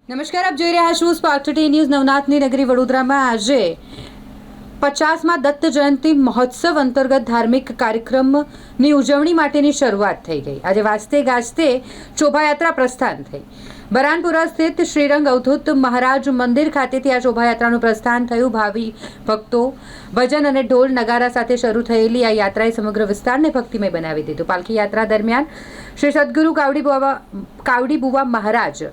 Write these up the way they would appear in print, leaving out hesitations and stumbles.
નમસ્કાર, આપ જોઈ રહ્યા છો સ્પાર્ક ટુડે ન્યૂઝ. નવનાથની નગરી વડોદરામાં આજે 50મા દત્ત જયંતિ મહોત્સવ અંતર્ગત ધાર્મિક કાર્યક્રમની ઉજવણી માટેની શરૂઆત થઈ ગઈ. આજે વાજતે ગાજતે શોભાયાત્રા પ્રસ્થાન થઈ. બરાનપુરા સ્થિત શ્રીરંગ અવધૂત મહારાજ મંદિર ખાતેથી આ શોભાયાત્રાનું પ્રસ્થાન થયું. ભાવિ ભક્તો ભજન અને ઢોલ નગારા સાથે શરૂ થયેલી આ યાત્રાએ સમગ્ર વિસ્તારને ભક્તિમય બનાવી દીધું. પાલખી યાત્રા દરમિયાન શ્રી સદગુરુ કાવડી બુવા મહારાજ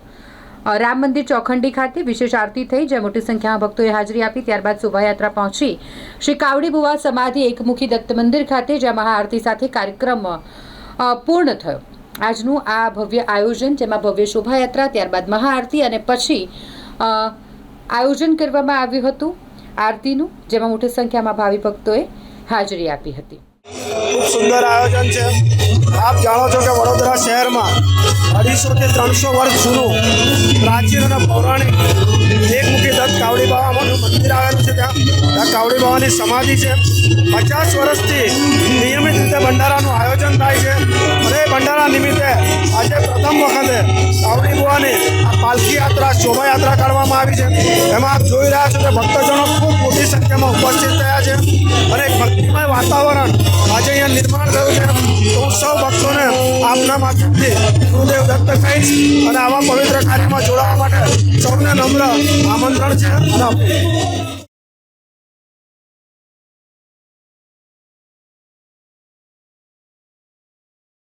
રામ મંદિર ચોખંડી ખાતે વિશેષ આરતી થઈ, જ્યાં મોટી સંખ્યામાં ભક્તોએ હાજરી આપી. ત્યારબાદ શોભાયાત્રા પહોંચી શ્રી કાવડી બુવા સમાધિ એકમુખી દત્ત મંદિર ખાતે, જ્યાં મહાઆરતી સાથે કાર્યક્રમ પૂર્ણ થયો. આજનું આ ભવ્ય આયોજન, જેમાં ભવ્ય શોભાયાત્રા, ત્યારબાદ મહાઆરતી અને પછી આયોજન કરવામાં આવ્યું હતું આરતીનું, જેમાં મોટી સંખ્યામાં ભાવિ ભક્તોએ હાજરી આપી હતી. ખૂબ સુંદર આયોજન છે. આપ જાણો છો કે વડોદરા શહેરમાં 250 થી 300 વર્ષ જૂનું પ્રાચીન અને પૌરાણિક એકમુખી દત્ત કાવડી બાવાનું મંદિર આવેલું છે. ત્યાં કાવડી બાવાની સમાધિ છે. 50 વર્ષથી નિયમિત રીતે ભંડારાનું આયોજન થાય છે અને એ ભંડારા નિમિત્તે આજે પ્રથમ વખતે કાવડી બાવાની આ પાલખી યાત્રા શોભાયાત્રા કાઢવામાં આવી છે. એમાં આપ જોઈ રહ્યા છો કે ભક્તજનો ખૂબ મોટી સંખ્યામાં ઉપસ્થિત થયા છે અને એક ભક્તિમય વાતાવરણ આજે અહીંયા નિર્માણ થયું છે. તો હું સૌ ભક્તોને આપના માધ્યમથી ગુરુદેવ દત્ત કહીશ અને આવા પવિત્ર કાર્યમાં જોડાવા માટે સૌને નમ્ર આમંત્રણ છે.